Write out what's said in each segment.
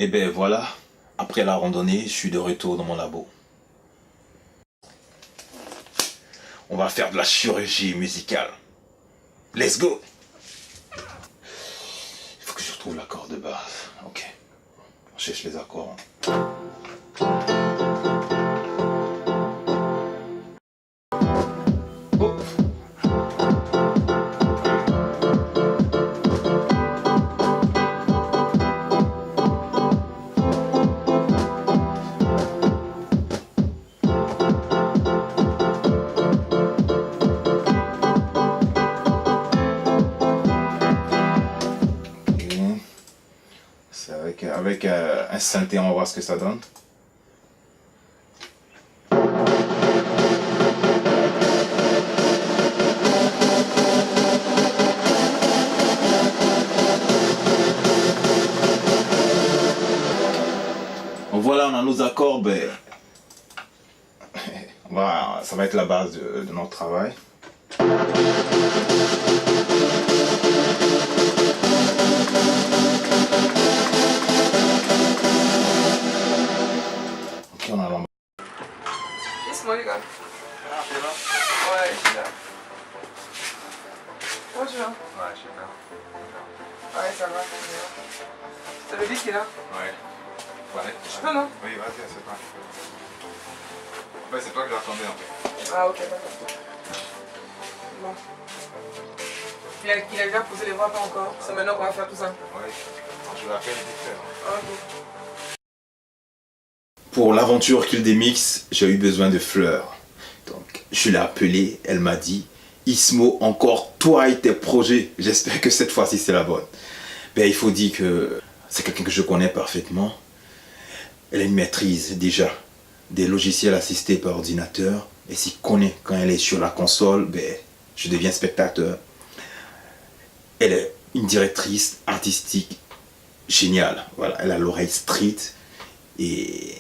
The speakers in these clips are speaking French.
Et ben voilà, après la randonnée, je suis de retour dans mon labo. On va faire de la chirurgie musicale. Let's go! Il faut que je retrouve l'accord de base. Ok. On cherche les accords. Oh. C'est avec un synthé, on va voir ce que ça donne. Donc voilà, on a nos accords. Ben, voilà, ça va être la base de notre travail. Ok, on a l'embarras. Ismo, les gars. Ah, t'es là? Ouais, je suis là. Comment tu vas? Ouais, je suis là. Ouais, ça va. C'est le lit qui est là? Ouais. Ouais. Je peux, non? Oui, vas-y, c'est toi. Ouais, c'est toi que j'attendais en fait. Ah, ok, d'accord. Bon. Il a déjà posé les bras, pas encore. C'est maintenant qu'on va faire tout ça. Ouais. Je l'appelle vite fait. Ah, ok. Pour l'aventure Kill des Mix, j'ai eu besoin de fleurs. Donc, je l'ai appelée, elle m'a dit Ismo, encore toi et tes projets. J'espère que cette fois-ci c'est la bonne. Ben, il faut dire que c'est quelqu'un que je connais parfaitement. Elle a une maîtrise déjà des logiciels assistés par ordinateur. Et s'il connaît quand elle est sur la console, ben, je deviens spectateur. Elle est une directrice artistique géniale. Voilà, elle a l'oreille street et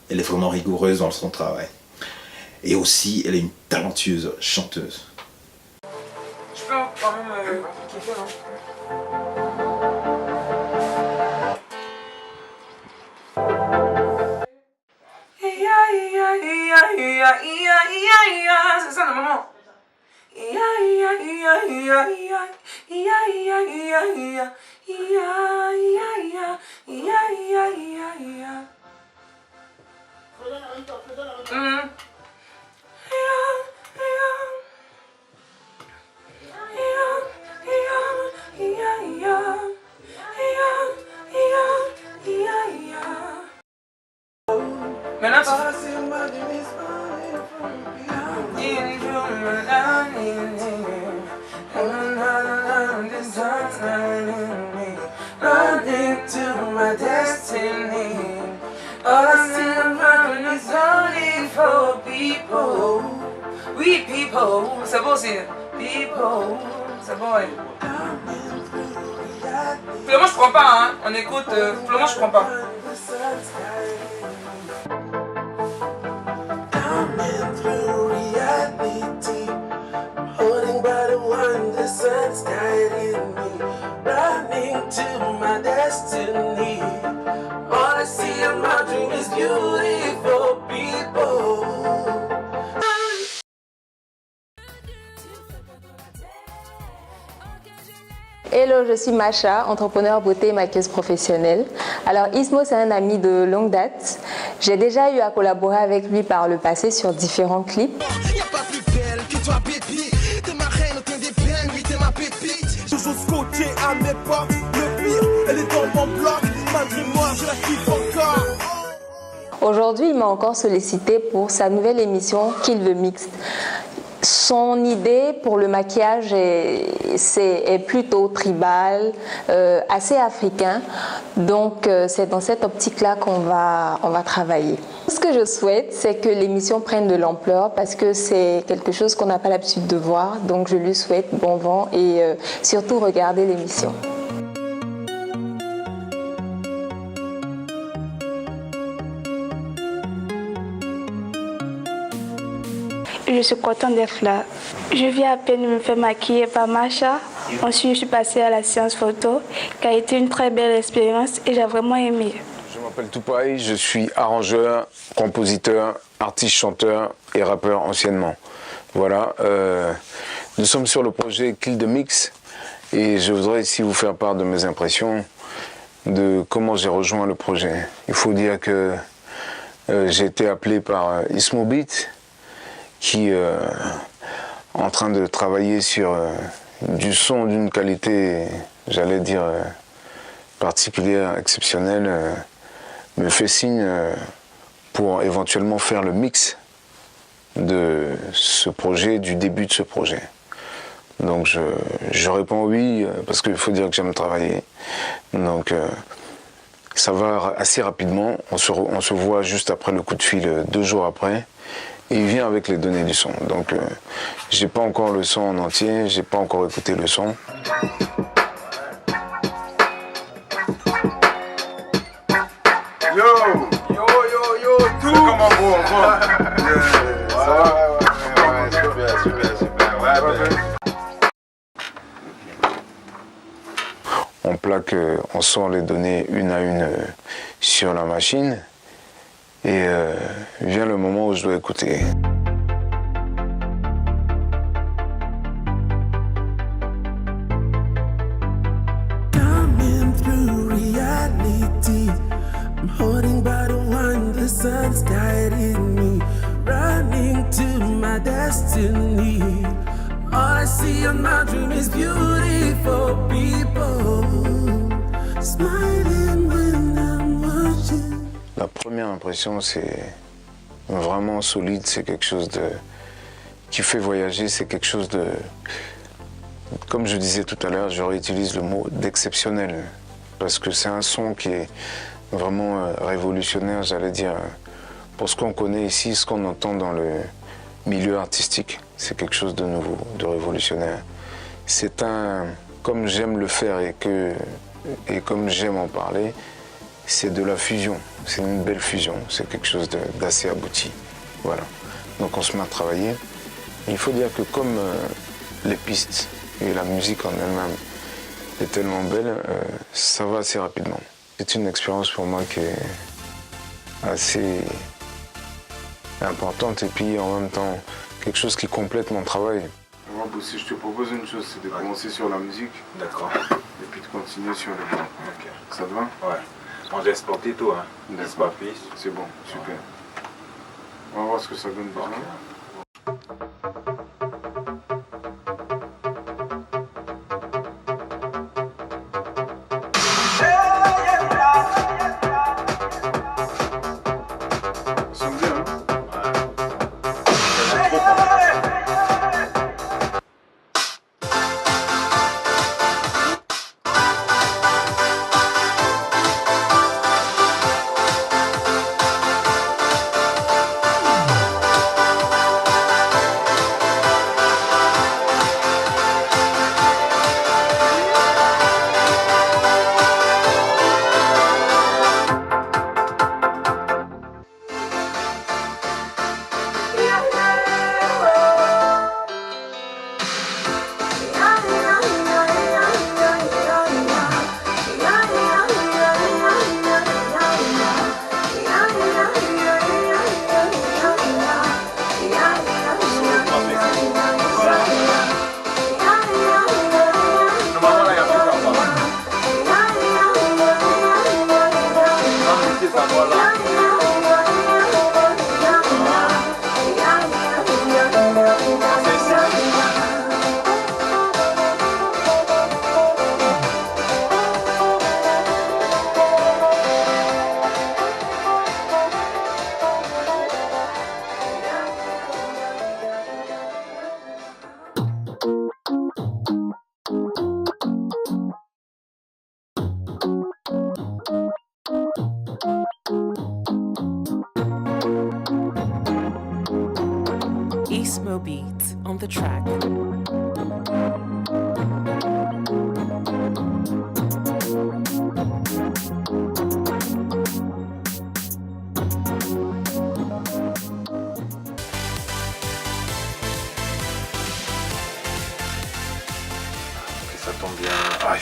elle est vraiment rigoureuse dans son travail. Et aussi, elle est une talentueuse chanteuse. Je peux quand même kiffer, non? C'est ça le moment. Maintenant, running to my destiny. All I see around is only for people. Oui, people. C'est beau aussi. People. C'est bon, ouais. Pour le moment, je prends pas, hein. On écoute. Pour le moment, je prends pas. Holding by the one the sun's guiding me, running to my destiny. All I see in my dream is beautiful people. Hello, je suis Macha, entrepreneur beauté et maquilleuse professionnelle. Alors Ismo, c'est un ami de longue date. J'ai déjà eu à collaborer avec lui par le passé sur différents clips. Y'a pas plus belle que toi, baby. T'es ma reine, t'es des peines, oui, t'es ma pépite. Toujours scotché à mes pas. Le pire, elle est dans mon bloc. Malgré moi, je la kiffe encore. Aujourd'hui, il m'a encore sollicité pour sa nouvelle émission Kill the Mix. Son idée pour le maquillage est plutôt tribal, assez africain. Donc c'est dans cette optique-là qu'on va travailler. Ce que je souhaite, c'est que l'émission prenne de l'ampleur parce que c'est quelque chose qu'on n'a pas l'habitude de voir. Donc je lui souhaite bon vent et surtout regarder l'émission. je suis contente d'être là. Je viens à peine de me faire maquiller par Macha. Ensuite, je suis passée à la séance photo, qui a été une très belle expérience et j'ai vraiment aimé. Je m'appelle Toupaï, je suis arrangeur, compositeur, artiste, chanteur et rappeur anciennement. Voilà, nous sommes sur le projet Kill the Mix et je voudrais ici vous faire part de mes impressions de comment j'ai rejoint le projet. Il faut dire que j'ai été appelé par Ismo Beat qui est en train de travailler sur du son d'une qualité, j'allais dire, particulière, exceptionnelle, me fait signe pour éventuellement faire le mix de ce projet, du début de ce projet. Donc je réponds oui, parce qu'il faut dire que j'aime travailler. Donc ça va assez rapidement, on se voit juste après le coup de fil, 2 jours après, et il vient avec les données du son. Donc j'ai pas encore le son en entier, j'ai pas encore écouté le son. Yo, tout. Comment gros, ça va? Ouais, super. On plaque, on sort les données une à une sur la machine et vient le moment où je dois écouter. Coming through reality, I'm holding by the one the sun's guiding me, running to my destiny. All I see on my dream is beautiful people, smiling when I'm watching. La première impression, c'est vraiment solide, c'est quelque chose qui fait voyager, c'est quelque chose de, comme je disais tout à l'heure, je réutilise le mot d'exceptionnel, parce que c'est un son qui est vraiment révolutionnaire, j'allais dire, pour ce qu'on connaît ici, ce qu'on entend dans le milieu artistique. C'est quelque chose de nouveau, de révolutionnaire. C'est comme j'aime le faire et comme j'aime en parler, c'est de la fusion. C'est une belle fusion, c'est quelque chose d'assez abouti. Voilà. Donc on se met à travailler. Il faut dire que comme les pistes et la musique en elle-même est tellement belle, ça va assez rapidement. C'est une expérience pour moi qui est assez importante et puis en même temps quelque chose qui complète mon travail. Moi, Boussi, je te propose une chose, c'est de commencer sur la musique. D'accord. Et puis de continuer sur le blanc. Ok. Ça te va? Ouais. On laisse porter tout, hein. Laisse pas plus. C'est bon, super. On va voir ce que ça donne besoin. Ça sonne bien, hein? Ismo Beat on the track.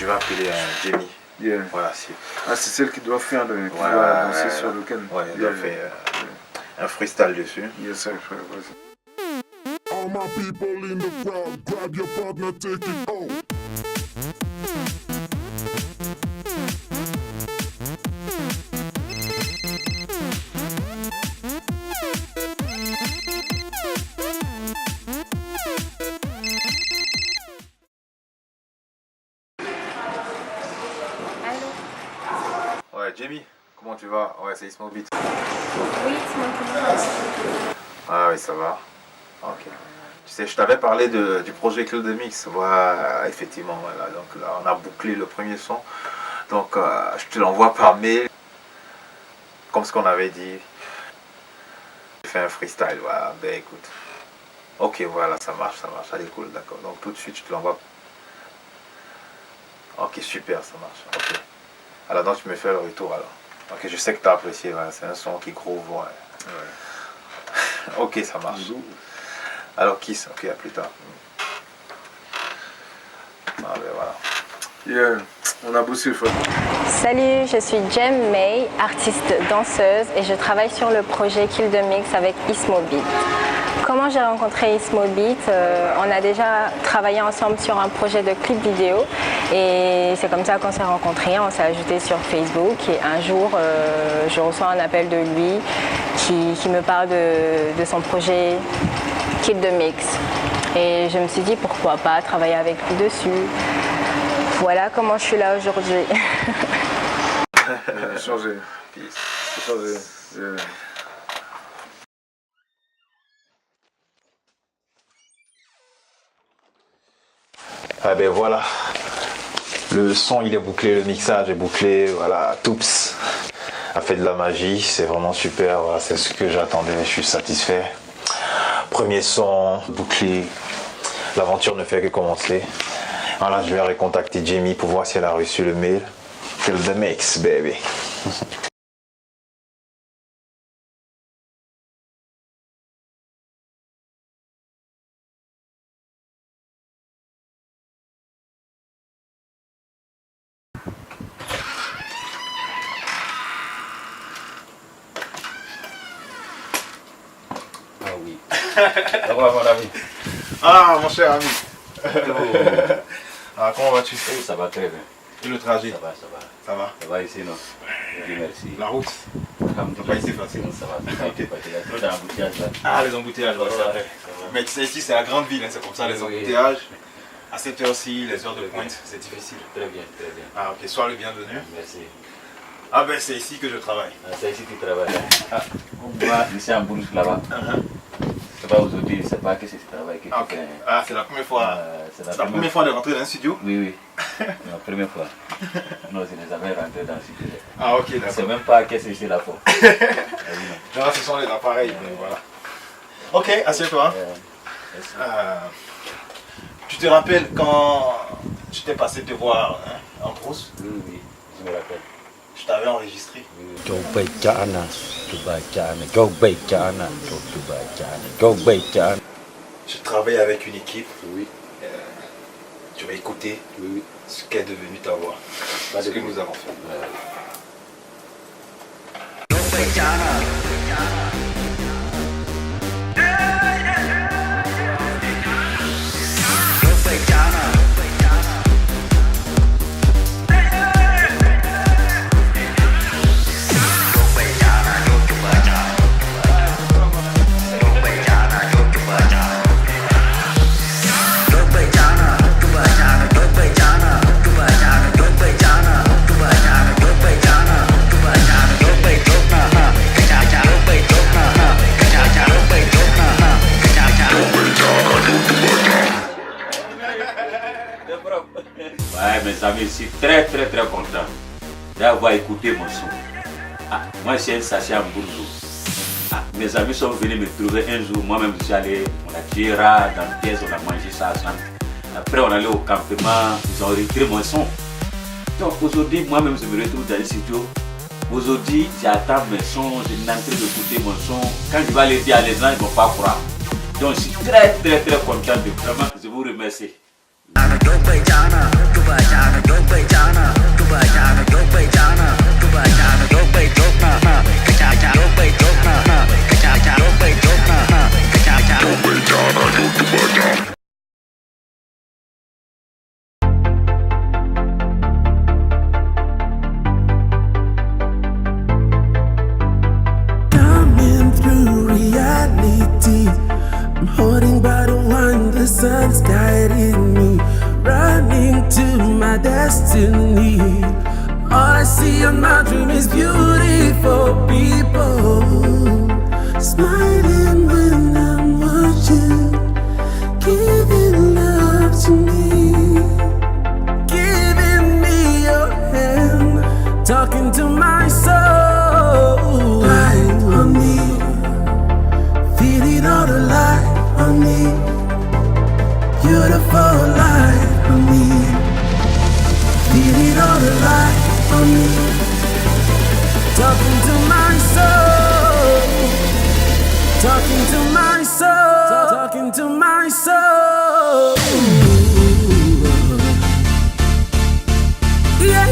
je vais appeler Jamie. Yeah. Voilà, Ah, c'est celle qui doit faire le. Qui Ouais, doit danser sur le can. Ouais, elle doit faire un freestyle dessus. Yes, sir, frère, vas-y. All my people in the crowd, grab your partner, take it out. Ouais, Jamie, comment tu vas? Ouais, c'est Ismo Beat. Oui, c'est moi qui vous Ah oui, ça va. Ok. Tu sais, je t'avais parlé du projet Club de Mix. Voilà, effectivement, voilà. Donc là, on a bouclé le premier son. Donc, je te l'envoie par mail. Comme ce qu'on avait dit. J'ai fait un freestyle, voilà. Ben écoute. Ok, voilà, ça marche. Allez, cool, d'accord. Donc tout de suite, je te l'envoie. Ok, super, ça marche. Ok. Alors, donc, tu me fais le retour alors. Ok, je sais que tu as apprécié, voilà. C'est un son qui groove, ouais. Ok, ça marche. Alors, Kiss, ok, à plus tard. Ah, ben voilà. Yeah, on a bossé, frère. Salut, je suis Jem May, artiste danseuse et je travaille sur le projet Kill the Mix avec Ismo Beat. Comment j'ai rencontré Ismo Beat? On a déjà travaillé ensemble sur un projet de clip vidéo et c'est comme ça qu'on s'est rencontrés. On s'est ajouté sur Facebook et un jour, je reçois un appel de lui qui me parle de son projet Kill the Mix. Et je me suis dit pourquoi pas travailler avec lui dessus. Voilà comment je suis là aujourd'hui. Changé. Changé. Yeah. Ah ben voilà, le son il est bouclé, le mixage est bouclé, voilà, Toups a fait de la magie, c'est vraiment super, voilà, c'est ce que j'attendais, je suis satisfait. Premier son bouclé, l'aventure ne fait que commencer. Voilà, je vais recontacter Jamie pour voir si elle a reçu le mail. Kill the Mix, baby. Ah oui. Ça va, mon ami? Ah, mon cher ami. Ah, comment vas-tu? Oui, ça va très bien. Et le trajet? Ça va, ça va. Ça va? Ça va ici, non? Oui, merci. La route? Ça n'a pas été facile. Ça va, ça va. Ok. Il y a trop d'embouteillages là. Ah, les embouteillages, ouais, c'est vrai. Mais tu sais, ici, c'est la grande ville, hein, c'est comme ça, les embouteillages. À cette heure-ci, les heures de pointe, c'est difficile. Très bien, très bien. Ah, ok, sois le bienvenu. Merci. Ah, ben, c'est ici que je travaille. Ah, c'est ici que tu travailles. Ah, moi, ici en Bourges là-bas. C'est pas aujourd'hui, c'est pas que c'est ce travail que tu Ok. fais. Ah, c'est la première fois. C'est C'est la première fois de rentrer dans un studio? Oui, oui. La première fois. Non, je n'ai jamais rentré dans ce studio. Ah, ok, Je ne sais d'accord. même pas qu'est-ce que c'est la fois. Non, ce sont les appareils, mais voilà. Ok, assieds-toi. Merci. Tu te rappelles quand tu t'es passé te voir en brousse? Oui, oui, je me rappelle. Je t'avais enregistré. Je travaille avec une équipe. Oui. Tu vas écouter Oui. ce qu'est devenu ta voix. Ce que nous avons fait. Ouais, mes amis, je suis très content d'avoir écouté mon son. Ah, moi, j'ai un sachet en bourgeois. Ah, mes amis sont venus me trouver un jour. Moi-même, je suis allé, on a tué rat dans la pièce, on a mangé ça ensemble. Après, on est allé au campement, ils ont retiré mon son. Donc, aujourd'hui, moi-même, je me retrouve dans le studio. Aujourd'hui, j'attends mes sons, je suis en train d'écouter mon son. Quand je vais aller dire à les gens, ils ne vont pas croire. Donc, je suis très content de vraiment, je vous remercie. Coming through reality, I'm holding by the one the sun's guiding me, running to my destiny. All I see on my dream is beautiful people, smiling when I'm watching, giving love to me, giving me your hand, talking to my soul. Light on me, feeling all the light on me, beautiful light on me, feeling all the light on me, talking to my soul, talking to my soul, talking to my soul. Yeah,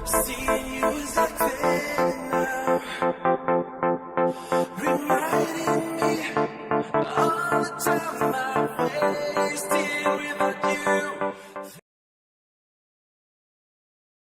Seeing you is like fading now, reminding